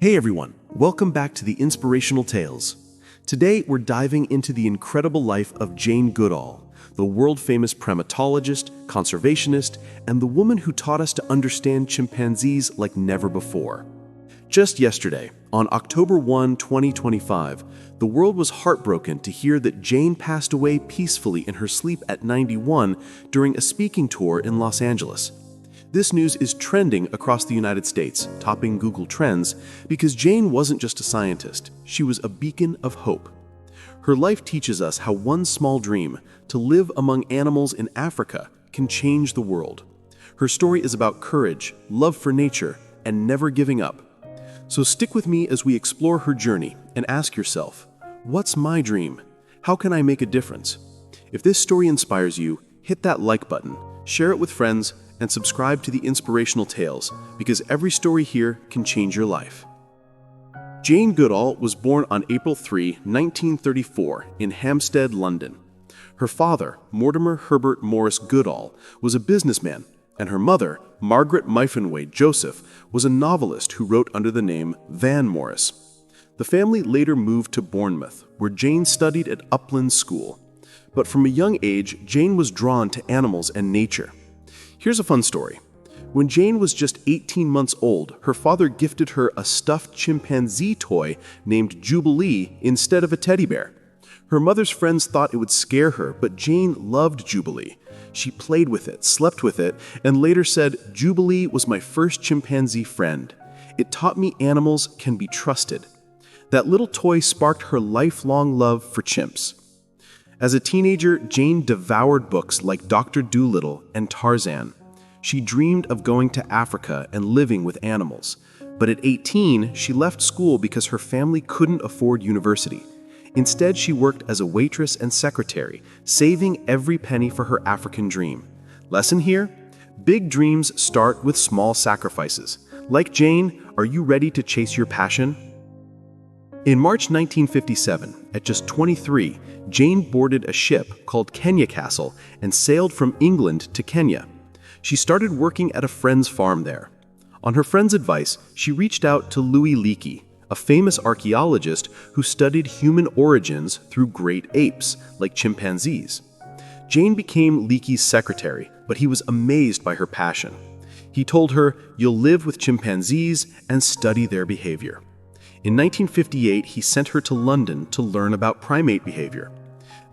Hey everyone, welcome back to the Inspirational Tales. Today we're diving into the incredible life of Jane Goodall, the world-famous primatologist, conservationist, and the woman who taught us to understand chimpanzees like never before. Just yesterday, on October 1, 2025, the world was heartbroken to hear that Jane passed away peacefully in her sleep at 91 during a speaking tour in Los Angeles. This news is trending across the United States, topping Google Trends, because Jane wasn't just a scientist, she was a beacon of hope. Her life teaches us how one small dream, to live among animals in Africa, can change the world. Her story is about courage, love for nature, and never giving up. So stick with me as we explore her journey and ask yourself, what's my dream? How can I make a difference? If this story inspires you, hit that like button, share it with friends, and subscribe to the Inspirational Tales, because every story here can change your life. Jane Goodall was born on April 3, 1934, in Hampstead, London. Her father, Mortimer Herbert Morris Goodall, was a businessman, and her mother, Margaret Myfanway Joseph, was a novelist who wrote under the name Van Morris. The family later moved to Bournemouth, where Jane studied at Upland School. But from a young age, Jane was drawn to animals and nature. Here's a fun story. When Jane was just 18 months old, her father gifted her a stuffed chimpanzee toy named Jubilee instead of a teddy bear. Her mother's friends thought it would scare her, but Jane loved Jubilee. She played with it, slept with it, and later said, "Jubilee was my first chimpanzee friend. It taught me animals can be trusted." That little toy sparked her lifelong love for chimps. As a teenager, Jane devoured books like Dr. Dolittle and Tarzan. She dreamed of going to Africa and living with animals. But at 18, she left school because her family couldn't afford university. Instead, she worked as a waitress and secretary, saving every penny for her African dream. Lesson here? Big dreams start with small sacrifices. Like Jane, are you ready to chase your passion? In March 1957, at just 23, Jane boarded a ship called Kenya Castle and sailed from England to Kenya. She started working at a friend's farm there. On her friend's advice, she reached out to Louis Leakey, a famous archaeologist who studied human origins through great apes, like chimpanzees. Jane became Leakey's secretary, but he was amazed by her passion. He told her, "You'll live with chimpanzees and study their behavior." In 1958, he sent her to London to learn about primate behavior.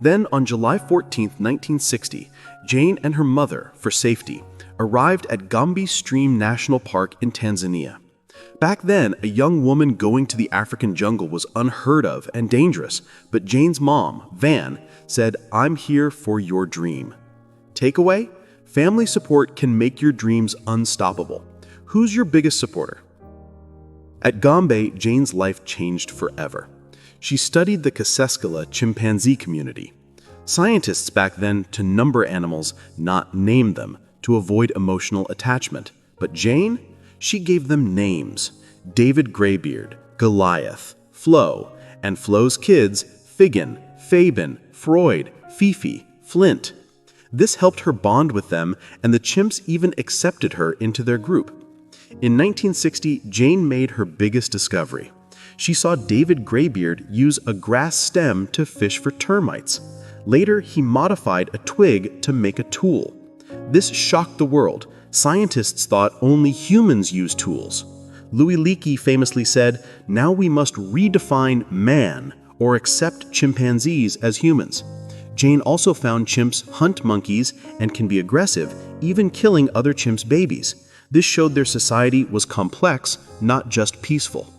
Then, on July 14, 1960, Jane and her mother, for safety, arrived at Gombe Stream National Park in Tanzania. Back then, a young woman going to the African jungle was unheard of and dangerous, but Jane's mom, Van, said, "I'm here for your dream." Takeaway? Family support can make your dreams unstoppable. Who's your biggest supporter? At Gombe, Jane's life changed forever. She studied the Kaseskala chimpanzee community. Scientists back then to number animals, not name them, to avoid emotional attachment. But Jane? She gave them names. David Greybeard, Goliath, Flo, and Flo's kids, Figgin, Fabin, Freud, Fifi, Flint. This helped her bond with them, and the chimps even accepted her into their group. In 1960, Jane made her biggest discovery. She saw David Greybeard use a grass stem to fish for termites. Later, he modified a twig to make a tool. This shocked the world. Scientists thought only humans use tools. Louis Leakey famously said, "Now we must redefine man, or accept chimpanzees as humans." Jane also found chimps hunt monkeys and can be aggressive, even killing other chimps' babies. This showed their society was complex, not just peaceful.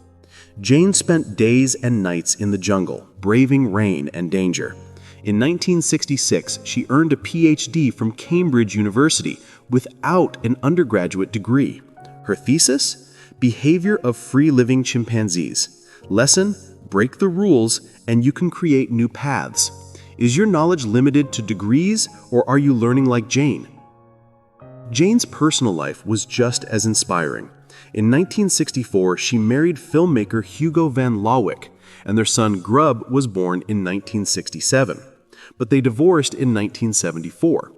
Jane spent days and nights in the jungle, braving rain and danger. In 1966, she earned a PhD from Cambridge University without an undergraduate degree. Her thesis? Behavior of free-living chimpanzees. Lesson? Break the rules and you can create new paths. Is your knowledge limited to degrees, or are you learning like Jane? Jane's personal life was just as inspiring. In 1964, she married filmmaker Hugo van Lawick, and their son Grub was born in 1967. But they divorced in 1974.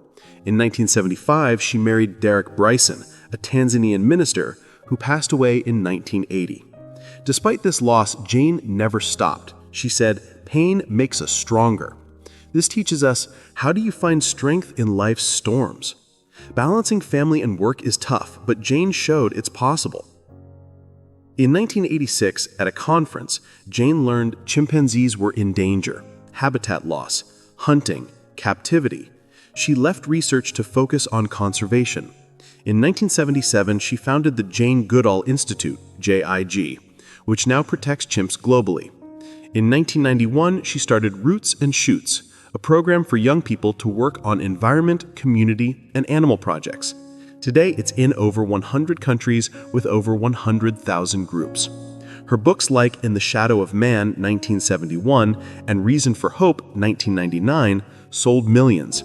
In 1975, she married Derek Bryson, a Tanzanian minister who passed away in 1980. Despite this loss, Jane never stopped. She said, "Pain makes us stronger." This teaches us, how do you find strength in life's storms? Balancing family and work is tough, but Jane showed it's possible. In 1986, at a conference, Jane learned chimpanzees were in danger: habitat loss, hunting, captivity. She left research to focus on conservation. In 1977, she founded the Jane Goodall Institute, JIG, which now protects chimps globally. In 1991, she started Roots and Shoots, a program for young people to work on environment, community, and animal projects. Today, it's in over 100 countries with over 100,000 groups. Her books like In the Shadow of Man, 1971, and Reason for Hope, 1999, sold millions.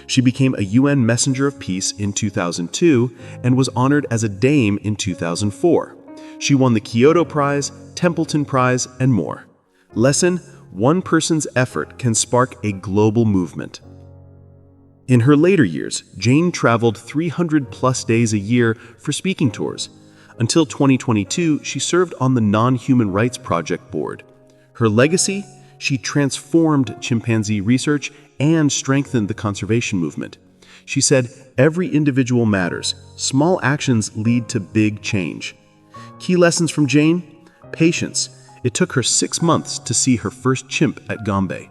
She became a UN Messenger of Peace in 2002 and was honored as a Dame in 2004. She won the Kyoto Prize, Templeton Prize, and more. Lesson: one person's effort can spark a global movement. In her later years, Jane traveled 300+ days a year for speaking tours. Until 2022, she served on the Non-Human Rights Project board. Her legacy: she transformed chimpanzee research and strengthened the conservation movement. She said, "Every individual matters. Small actions lead to big change." Key lessons from Jane: patience. It took her 6 months to see her first chimp at Gombe.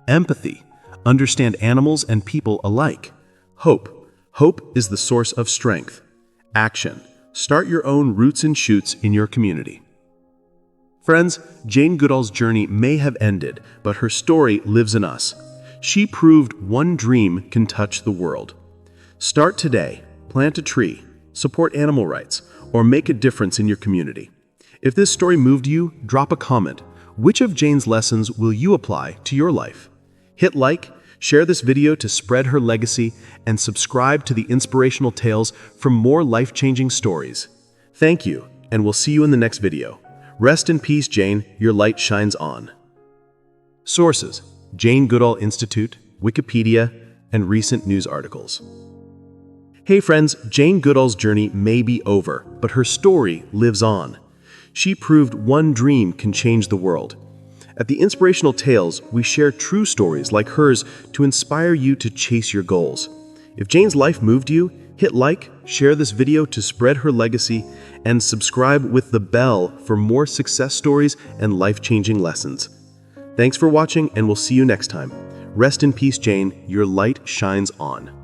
Empathy. Understand animals and people alike. Hope. Hope is the source of strength. Action. Start your own Roots and Shoots in your community. Friends, Jane Goodall's journey may have ended, but her story lives in us. She proved one dream can touch the world. Start today. Plant a tree, support animal rights, or make a difference in your community. If this story moved you, drop a comment. Which of Jane's lessons will you apply to your life? Hit like, share this video to spread her legacy, and subscribe to the Inspirational Tales for more life-changing stories. Thank you, and we'll see you in the next video. Rest in peace, Jane. Your light shines on. Sources: Jane Goodall Institute, Wikipedia, and recent news articles. Hey friends, Jane Goodall's journey may be over, but her story lives on. She proved one dream can change the world. At the Inspirational Tales, we share true stories like hers to inspire you to chase your goals. If Jane's life moved you, hit like, share this video to spread her legacy, and subscribe with the bell for more success stories and life-changing lessons. Thanks for watching, and we'll see you next time. Rest in peace, Jane. Your light shines on.